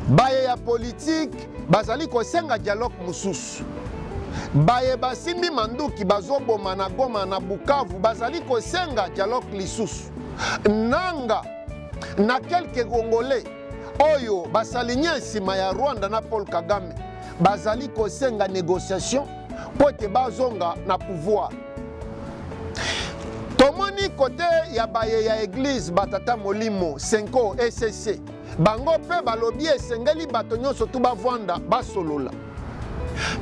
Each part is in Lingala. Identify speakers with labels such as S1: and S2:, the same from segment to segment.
S1: baye ya politique bazali kosenga dialogue mususu. Baye basimbi manduki bazoboma na Goma na Bukavu bazali kosenga dialogue lisusu. Nanga na quelques Congolais oyo basalinye nsima ya Rwanda na Paul Kagame bazali kosenga négociation po te bazonga na pouvoir. Tomoni côté ya baye ya église batata molimo Senko SSC bango pe balobi esengeli bato nyonso tu bavanda basolola.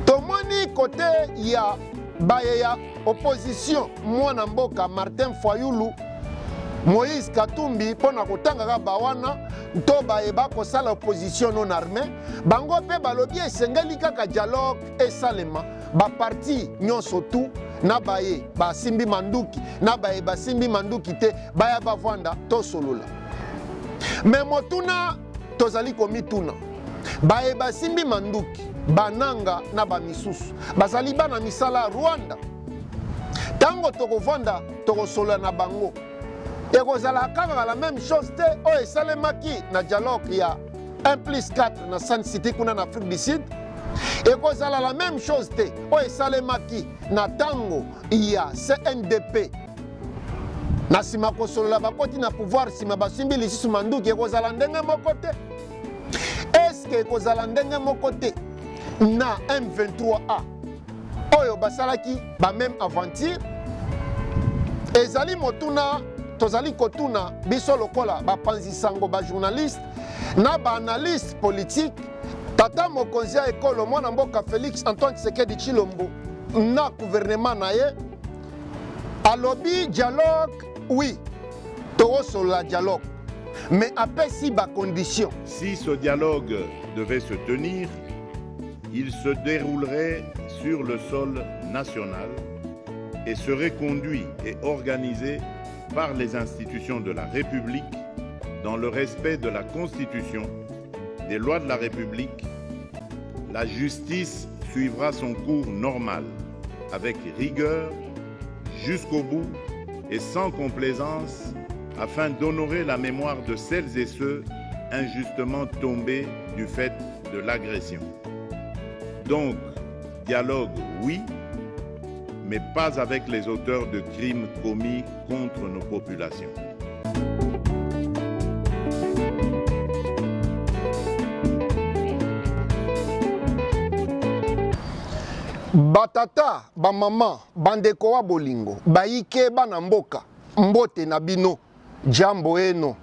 S1: Tomoni côté ya baye ya opposition mwana mboka Martin Fayulu Moïse Katumbi pona kotanga bawana to baye bakosala opposition non armée bango pe balobi esengeli kaka dialogue esalema ba parti nyonso tu na baye basimbi manduki na baye basimbi manduki te baya bavanda to solola. Mais motuna tozali komituna baye basimbi manduki bananga na bamisusu bazali bana misala Rwanda tango tokovanda tokosolola na bango ekozala kaka la même chose te oyo esalemaki na dialogue ya 1+4 na Sun City kuna na Afrique du Sud. Ekozala la même chose te oyo esalemaki na tango ya CNDP na sima kosolola bakoti na pouvoir sima basimbi lisusu manduki ekozala ndenge moko te. Eske ekozala ndenge moko te na M23A oyo basalaki ba même aventure? Ezali motuna tozali kotuna biso lokola bapanzi sango ba journaliste na ba analyste politique. Tata mokonzi ya ekolo mwana mboka Félix Antoine Tshisekedi Tshilombo na gouvernement na ye alobi dialogue oui tokosolola dialogue mais apesi ba condition.
S2: Si ce dialogue devait se tenir, il se déroulerait sur le sol national et serait conduit et organisé par les institutions de la République dans le respect de la Constitution, des lois de la République. La justice suivra son cours normal, avec rigueur, jusqu'au bout et sans complaisance, afin d'honorer la mémoire de celles et ceux injustement tombés du fait de l'agression. Donc, dialogue, oui, mais pas avec les auteurs de crimes commis contre nos populations.
S1: Batata, ba mama, bandeko wa bolingo, baike bana mboka, mbote na bino, jambo eno,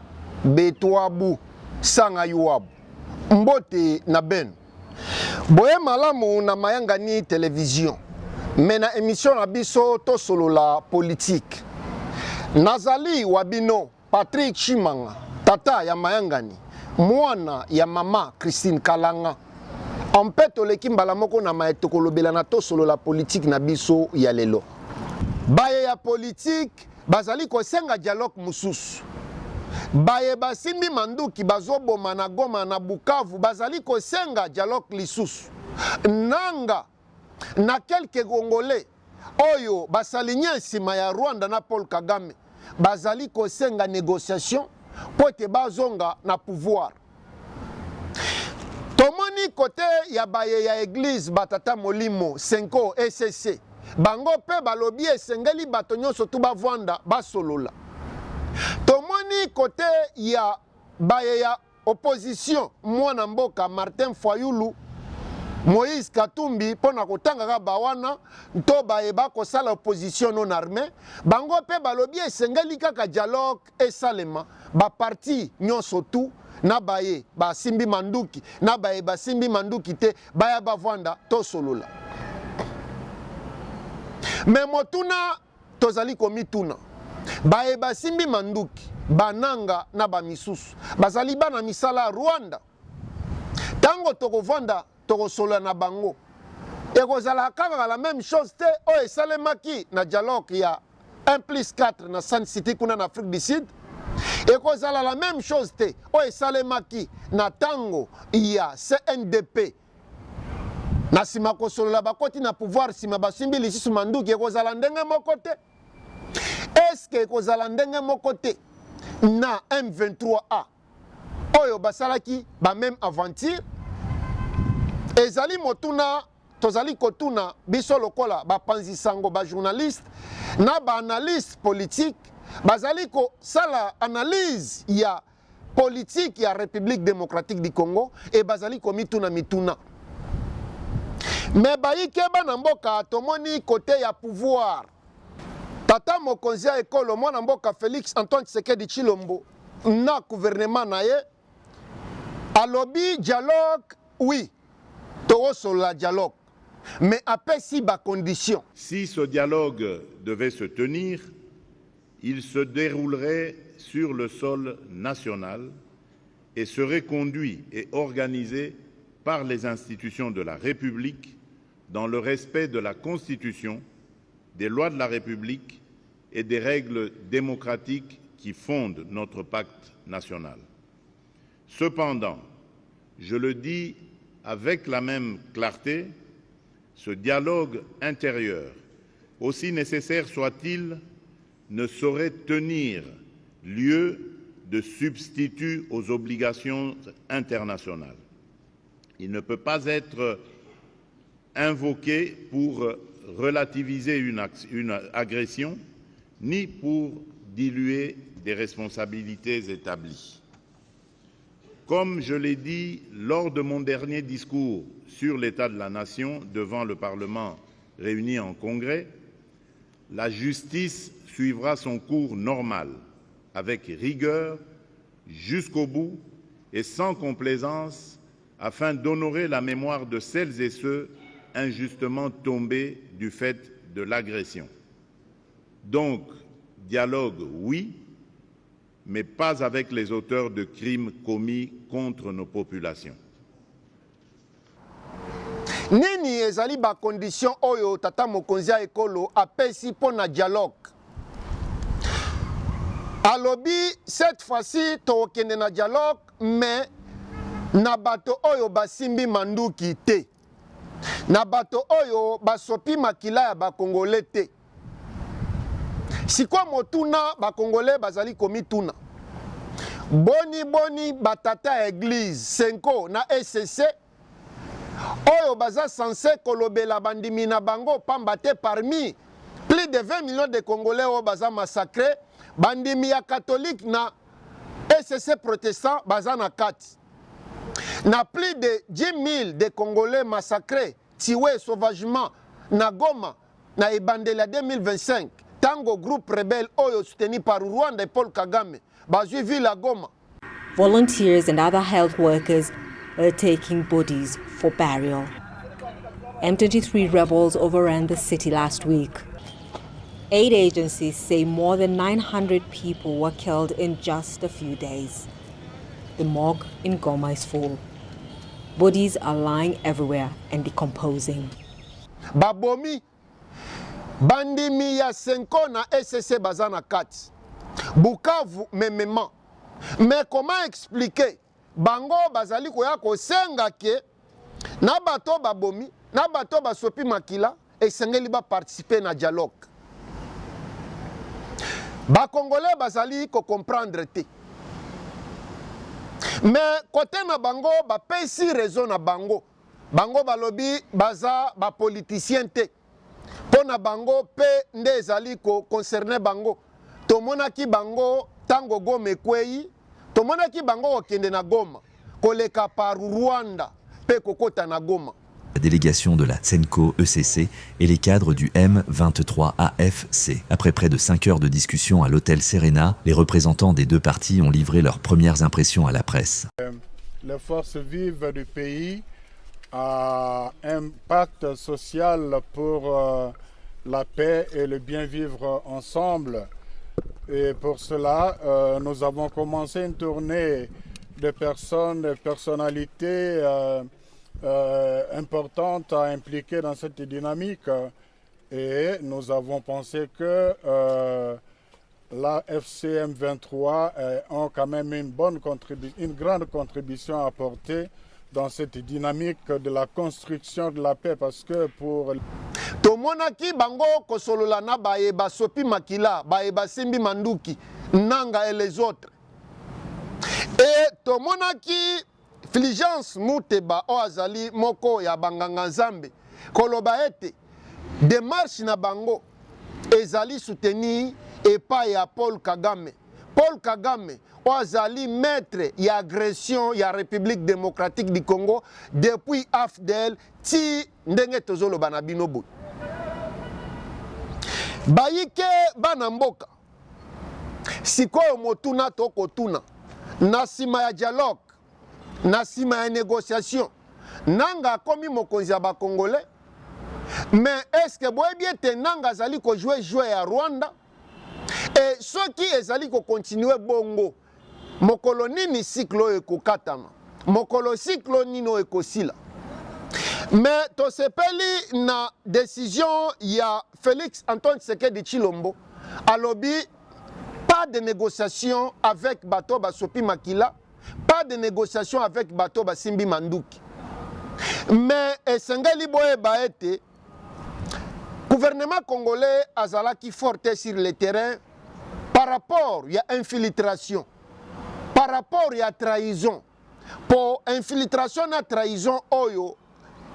S1: betwabu, sanga yuabu, mbote na ben. Boye malamu na mayangani télévision, mena émission na biso to solo la politique. Nazali wabino, Patrick Chimanga, tata ya mayangani, mwana ya mama Christine Kalanga. En fait, oleki mbala moko na maetokolobela na to solo la politique na biso ya lelo. Baye ya politique bazali kosenga dialogue mususu. Baye basimbi manduki bazoboma na Goma na Bukavu bazali kosenga dialogue lisusu. Nanga na quelques Congolais oyo basalinye nsima ya Rwanda na Paul Kagame bazali kosenga négociation po te bazonga na pouvoir. Tomoni côté ya baye ya église batata molimo Senko SSC bango pe balobi esengeli bato nyonso tu bavanda basolola. Tomoni côté ya baye ya opposition mwana mboka Martin Fayulu Moïse Katumbi pona kotanga bawana to baye bakosala opposition non armée bango pe balobi esengeli kaka dialogue esalema ba parti nyonso tu na baye basimbi manduki na baye basimbi manduki te baya bavanda to solola. Mais motuna tozali komituna baye basimbi manduki bananga na bamisusu bazali bana misala Rwanda tango tokovanda tokosolola na bango ekozala kaka la même chose te oyo esalemaki na dialogue ya 1+4 na Sun City kuna na Afrique du Sud. Ekozala la même chose te oyo esalemaki na tango ya CNDP na sima kosolola bakoti na pouvoir sima basimbi lisusu manduki ekozala ndenge moko te. Eske ekozala ndenge moko te na M23A oyo basalaki ba même aventure ezali motuna tozali kotuna biso lokola bapanzi sango ba journaliste na ba analyste politique bazali ko sala analyse ya politique ya République démocratique du Congo et bazali ko mituna mais bayike bana mboka tomoni côté ya pouvoir tata mokonzi ya ekolo mwana mboka Félix Antoine Tshisekedi Tshilombo na gouvernement na ye alobi dialogue oui tozo la dialogue mais après si bas conditions.
S2: Si ce dialogue devait se tenir, il se déroulerait sur le sol national et serait conduit et organisé par les institutions de la République dans le respect de la Constitution, des lois de la République et des règles démocratiques qui fondent notre pacte national. Cependant, je le dis avec la même clarté, ce dialogue intérieur, aussi nécessaire soit-il, ne saurait tenir lieu de substitut aux obligations internationales. Il ne peut pas être invoqué pour relativiser une agression, ni pour diluer des responsabilités établies. Comme je l'ai dit lors de mon dernier discours sur l'état de la nation devant le Parlement réuni en congrès, la justice suivra son cours normal, avec rigueur, jusqu'au bout et sans complaisance, afin d'honorer la mémoire de celles et ceux injustement tombés du fait de l'agression. Donc, dialogue, oui, mais pas avec les auteurs de crimes commis contre nos populations.
S1: Nini ezali ba condition oyo tata mokonzi ya ekolo apesi pona dialogue. Alobi cette fois-ci tokende na dialogue mais na bato oyo basimbi manduki te. Na bato oyo basopi makila ya bakongole te. Sikwa motuna bakongole bazali komituna. Boni batata église Senko na SCC oyo baza censé kolobela bandimi na bango pambate parmi plus de 20 millions de Congolais oyo baza massacré bandimi ya catholique na SCC protestant baza na kati. Na plus de 10 000 de Congolais massacrés, tués sauvagement na Goma na ebandela 2025. Tango groupe rebelle oyo soutenu par Rwanda et Paul Kagame bazui ville à Goma.
S3: Volunteers and other health workers are taking bodies for burial. M23 rebels overran the city last week. Aid agencies say more than 900 people were killed in just a few days. The morgue in Goma is full. Bodies are lying everywhere and decomposing.
S1: Babomi bandimi ya Senko na SCC bazana kati. Bukavu memema. Mais comment expliquer bango bazali koya kosenga ke na bato babomi na bato basopi makila esengeli ba participer na dialogue. Ba Congolais bazali ko comprendre te. Mais côté na bango ba pesi raison na bango. Bango balobi baza ba politicien te. Pona bango pe nde ezali ko concerner bango. Tomonaki bango tango Goma ekwei, tomonaki bango okende na Goma, koleka par Rwanda pe kokota na Goma.
S4: La délégation de la Tsenko ECC et les cadres du M23AFC. Après près de 5 heures de discussion à l'hôtel Serena, les représentants des deux partis ont livré leurs premières impressions à la presse.
S5: Les forces vives du pays ont un pacte social pour la paix et le bien vivre ensemble. Et pour cela, nous avons commencé une tournée de personnes, de personnalités importantes à impliquer dans cette dynamique. Et nous avons pensé que la FCM 23 ont quand même une grande contribution à apporter dans cette dynamique de la construction de la paix, parce que pour...
S1: Tomonaki bango kosolola na baeba sopi makila, baeba simbi manduki, nanga et les autres. Et tomonaki Fulgence Muteba o azali moko ya banganga nzambe koloba ete démarche na bango ezali soutenu epai ya Paul Kagame. Paul Kagame o azali maître ya agression ya République démocratique du Congo depuis AFDL ti ndenge tozoloba na bino boye. Bayike bana mboka sikoyo motuna tokotuna na nsima ya dialogue na nsima ya négociation nanga akomi mokonzi ya bakongolais, mais est-ce que boyebi ete nanga azali kojouer jouer ya Rwanda et soki ezali kokontinue bongo mokolo nini cycle oyo ekokatama, mokolo cycle nini oyo ekosila. Mais tosepeli na décision ya Félix Antoine Tshisekedi Tshilombo alobi pas de négociation avec bato basopi makila, pas de négociation avec bato basimbi manduki. Mais esengeli boyeba ete gouvernement congolais azalaki forte sur le terrain par rapport ya infiltration, par rapport ya trahison. Pour infiltration na trahison oyo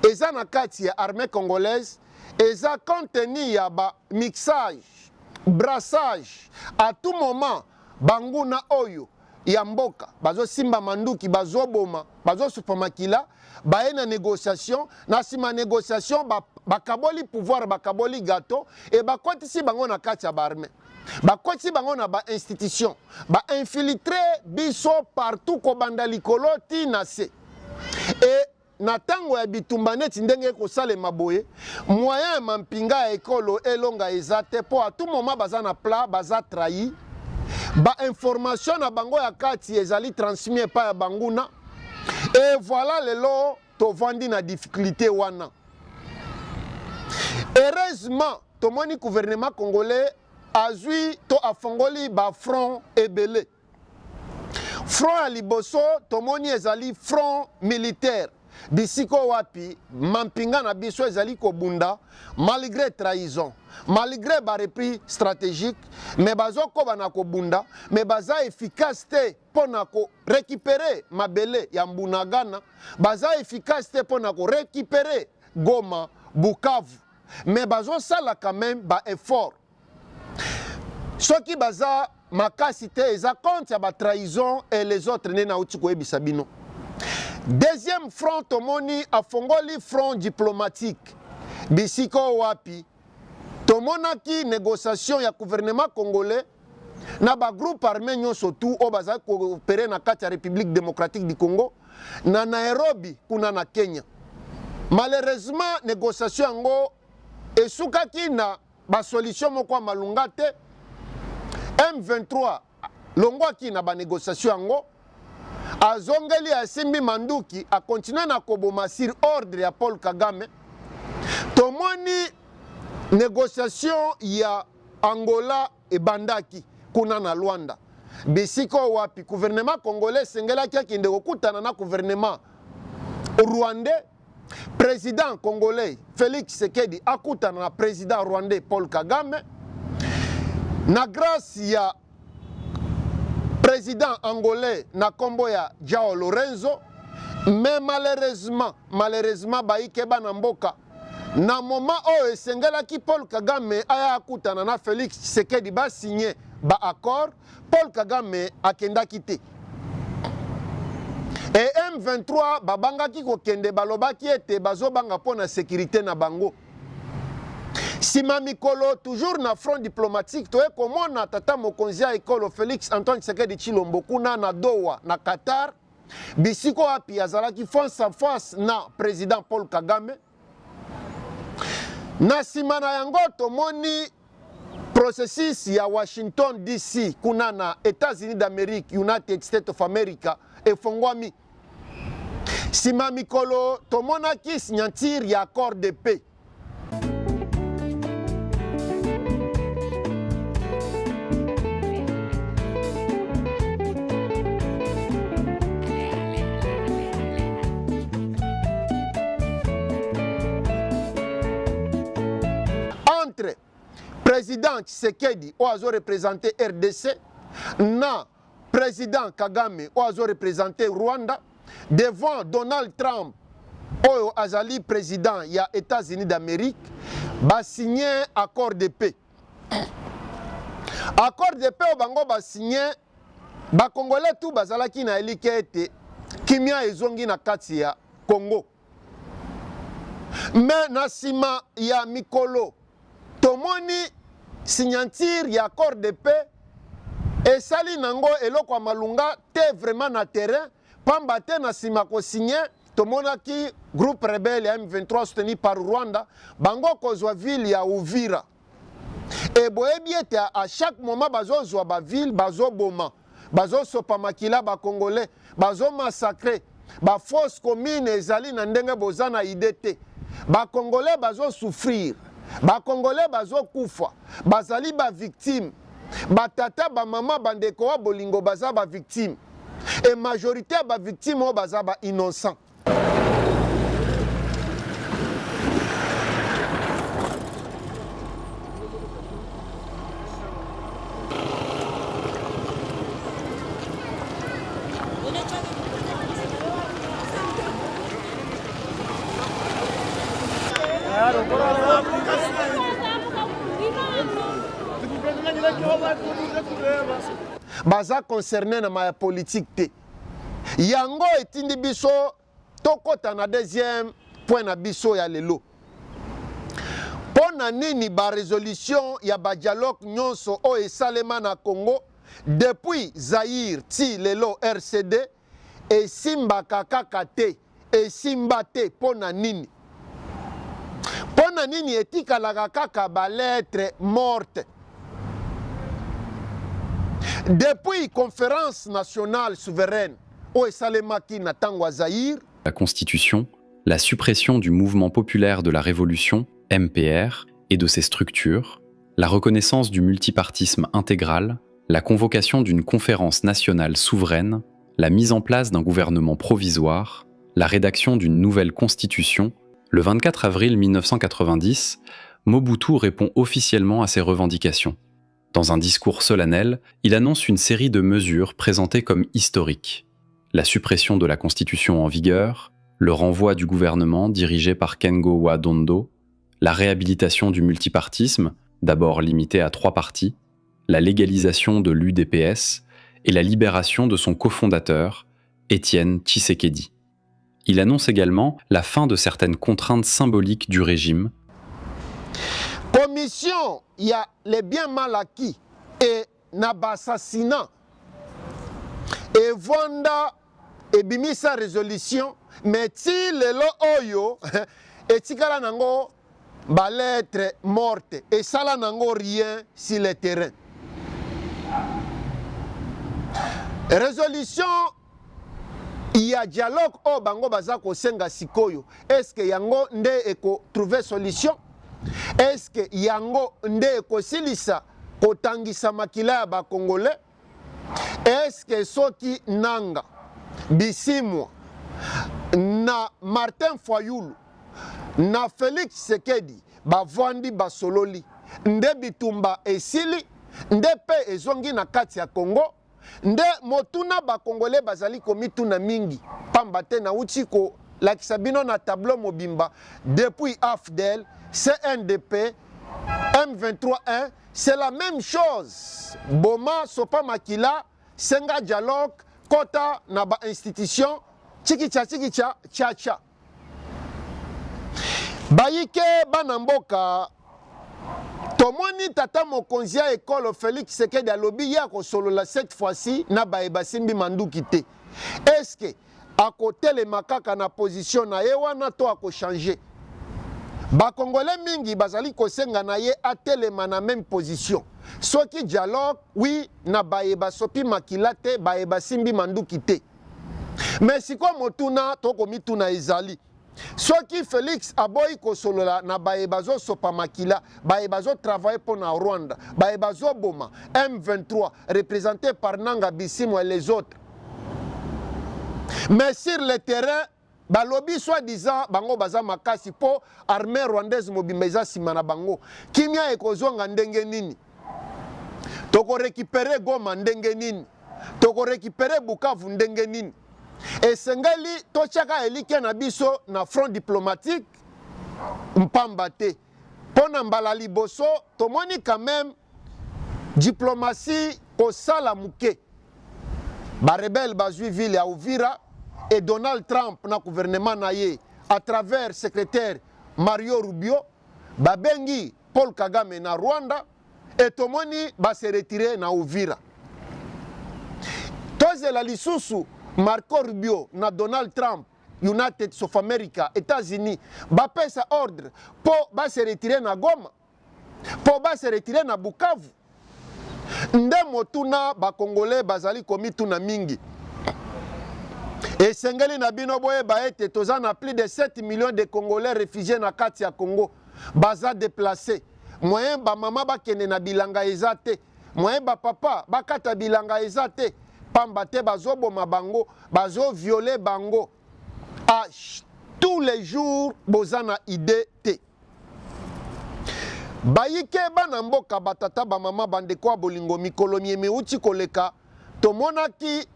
S1: eza na kati ya armée congolaise, eza contenu ya ba mixage, brassage à tout moment banguna oyo ya mboka bazo simba manduki bazo boma bazo supamakila baye na négociation na sima négociation bakaboli pouvoir bakaboli gâteau et bakotisi bango na kati ya barmée bakotisi bango na ba institution ba infiltrer biso partout ko banda likolo ti na se et na tango ya bitumba neti ndenge kosalema boye moyen ya mampinga ya ekolo elonga eza te po à tout moment baza na plat baza trahi ba information na bango ya kati ezali transmis pa ya banguna et voilà lelo tovandi na difficulté wana. Heureusement tomoni gouvernement congolais azui to afongoli ba front ebele. Front ya liboso tomoni ezali front militaire bisiko wapi mampinga na biso ezali kobunda malgré trahison, malgré ba repris stratégique, mais bazoko bana kobunda mais baza efficacité pona ko récupérer mabele ya Mbunagana, baza efficacité pona ko récupérer Goma, Bukavu, mais bazo sala quand même ba effort. Soki baza makasi te eza compte ya ba trahison et les autres nena uti ko ebisa bino. Deuxième front tomoni afongoli front diplomatique bisiko wapi tomonaki négociation ya gouvernement congolais na ba groupe armé nyonso tout o baza coopérer na kati ya République démocratique du Congo na Nairobi kuna na Kenya. Malheureusement négociation yango esukaki na ba solution moko malunga te. M23 longwaki na ba négociation yango azongeli asimbi manduki a continuer na koboma sur ordre ya Paul Kagame. Tomoni négociation ya Angola e bandaki kuna na Luanda bisiko wapi gouvernement congolais sengelaki akende kokutana na gouvernement rwandais. Président congolais Félix Tshisekedi akutana na président rwandais Paul Kagame na grâce ya président angolais na kombo ya Joao Lorenzo. Mais malheureusement baike bana mboka na moment oyo esengelaki Paul Kagame aya akutana na Félix Tshisekedi ba signé ba accord, Paul Kagame akendaki te. Et M23 babangaki kokende balobaki ete bazobanga pona sécurité na bango. Sima mikolo toujours na front diplomatique toye komona tata mokonzi ya ekolo Félix Antoine Tshisekedi Tshilombo kuna na Doha na Qatar bisiko api azalaki face à face na président Paul Kagame. Na sima na yango tomoni processus ya Washington DC kuna na États-Unis d'Amérique, United States of America efongwami. Sima mikolo tomonaki signature ya accord de paix. Entre président Tshisekedi oazo représenté RDC na président Kagame oyo représenté Rwanda devant Donald Trump oyo azali président ya États-Unis d'Amérique ba signé accord de paix. Accord de paix bango ba signé ba Congolais tout bazalaki na elike ete kimia ezongi na kati ya Congo. Mais na sima ya mikolo tomoni signature ya accord de paix et sali nango eloko ya malunga te vraiment na terrain pamba te na sima ko signer tomonaki groupe rebelle ya M23 soutenu par Rwanda bango kozwa ville ya Uvira et boyebi ete à chaque moment bazozwa ba ville bazoboma bazosopa makila ba Congolais bazo massacrer ba fausse commune ezali na ndenge boza na idée ba Congolais bazo souffrir ba Congolais bazo kufa bazali ba victime ba tata ba mama bandeko wa bolingo baza ba victime et majorité ba victime o baza ba innocent. Baza concerné na ma politique te. Yango etindi biso tokota na deuxième point na biso ya lelo. Pona nini ba résolution ya ba dialogue nyonso o esalema na Congo depuis Zaïre ti lelo RCD et simba kaka te et simba te pona nini. Pona nini etikalaka kaka ba lettre morte. Depuis conférence nationale souveraine au Esalemaki na tango Zaïre,
S6: la Constitution, la suppression du mouvement populaire de la Révolution, MPR, et de ses structures, la reconnaissance du multipartisme intégral, la convocation d'une conférence nationale souveraine, la mise en place d'un gouvernement provisoire, la rédaction d'une nouvelle constitution, le 24 avril 1990, Mobutu répond officiellement à ces revendications. Dans un discours solennel, il annonce une série de mesures présentées comme historiques. La suppression de la Constitution en vigueur, le renvoi du gouvernement dirigé par Kengo Wa Dondo, la réhabilitation du multipartisme, d'abord limité à 3 partis, la légalisation de l'UDPS et la libération de son cofondateur, Étienne Tshisekedi. Il annonce également la fin de certaines contraintes symboliques du régime.
S1: Commission, il y a les biens mal acquis et n'abassassinat. Et Vanda et bimisa résolution, mais si le lo oyo et tikala nango ba lettre morte et sala nango rien sur le terrain. Résolution, il y a dialogue o bango bazako senga sikoyo. Est-ce que yango nde eko trouver solution? Est-ce que yango nde ekosilisa kotangisa makila ya ba Congolais? Est-ce que soki nanga bisimwa na Martin Fayulu na Félix Tshisekedi bavandi basololi nde bitumba esili nde pe ezongi na kati ya Congo nde motuna ba Congolais bazali komituna mingi pamba te na uti ko lakisa bino na tableau mobimba depuis AFDEL CNDP, M23-1, c'est la même chose. Boma, Sopa Makila, Senga Dialogue, Kota, Naba Institution, Chikicha, Tcha. Bayike Banamboka, Tomoni Tata Mokonzia École Félix Tshisekedi alobi ya ko solola cette fois-ci, na Baeba Simbi Mandu kite. Est-ce que, à côté les makaka na position na yewana to ako changer? Ba Congolais mingi bazali kosenga na ye atelema na même position. Soki dialogue, oui, na baeba sopi makilate, baeba simbi manduki te. Mais si kwa motuna, toko mituna ezali. Soki Félix aboyi kosolola na baeba zo sopa makila, baeba zo travailler pour na Rwanda, baeba zo boma, M23, représenté par Nanga Bissimo et les autres. Mais sur le terrain, balobi soi-disant bango baza makasi po armée rwandaise mobimeza simana bango kimia ekozonga ndenge nini toko récupérer Goma ndenge nini tokorécupere Bukavu ndenge nini. Esengeli totiaka elike na biso na front diplomatique mpamba te. Pona mbala liboso tomoni quand même diplomatie kosala muke. Ba rebelle bazwi ville ya Uvira et Donald Trump na gouvernement na ye à travers secrétaire Mario Rubio babengi Paul Kagame na Rwanda et tomoni ba se retirer na Uvira. Tozela lisusu Marco Rubio na Donald Trump United of America États-Unis bapesa ordre po ba se retirer na Goma, po ba se retirer na Bukavu. Nde motuna ba Congolais bazali komituna mingi. Et sengeli na bino boye ba ete toza na plus de 7 millions de Congolais réfugiés na kati ya Congo baza déplacés. Moyen ba mama ba kende na bilanga ezate, moyen ba papa ba kata bilanga ezate, pamba te bazo boma bango, bazo violer bango. À tous les jours bozana idée te. Bayike bana mboka batata ba mama bandeko bolingo mikolo miemi uti koleka tomonaki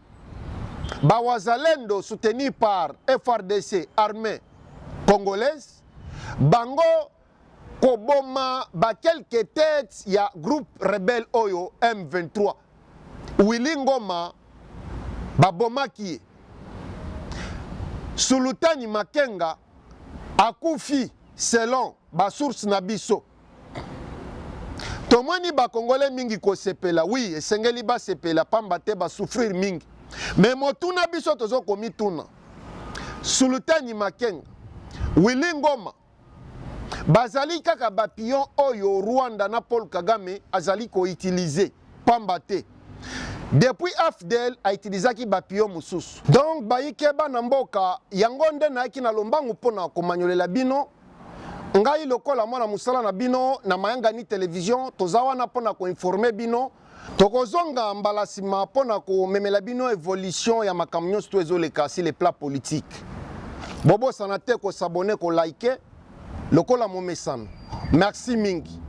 S1: ba wazalendo soutenu par FRDC armée congolaise bango koboma ba quelques têtes ya groupe rebelle oyo M23 Willy Ngoma babomaki Sultani Makenga akufi selon ba source na biso. Tomoni ba Congolais mingi ko sepela, oui, esengeli ba sepela pamba te ba souffrir mingi. Mais motuna biso tozo komituna. Sultani Makenga, Willy Ngoma, bazali kaka ba pion oyo Rwanda na Paul Kagame azali ko utiliser pamba te. Depuis AFDEL a utilisé ba pion mususu. Donc bayike ba na mboka yango nde na ki na lombangu pona komanyolela bino. Ngai lokola mwana musala na bino na mayanga ni television tozawa na pona ko informer bino tokozonga mbala sima pona ko memela bino évolution ya makambo nyonso to ezoleka si les plats politiques. Bobo sanate ko s'abonner ko liker lokola mo mesana. Merci mingi.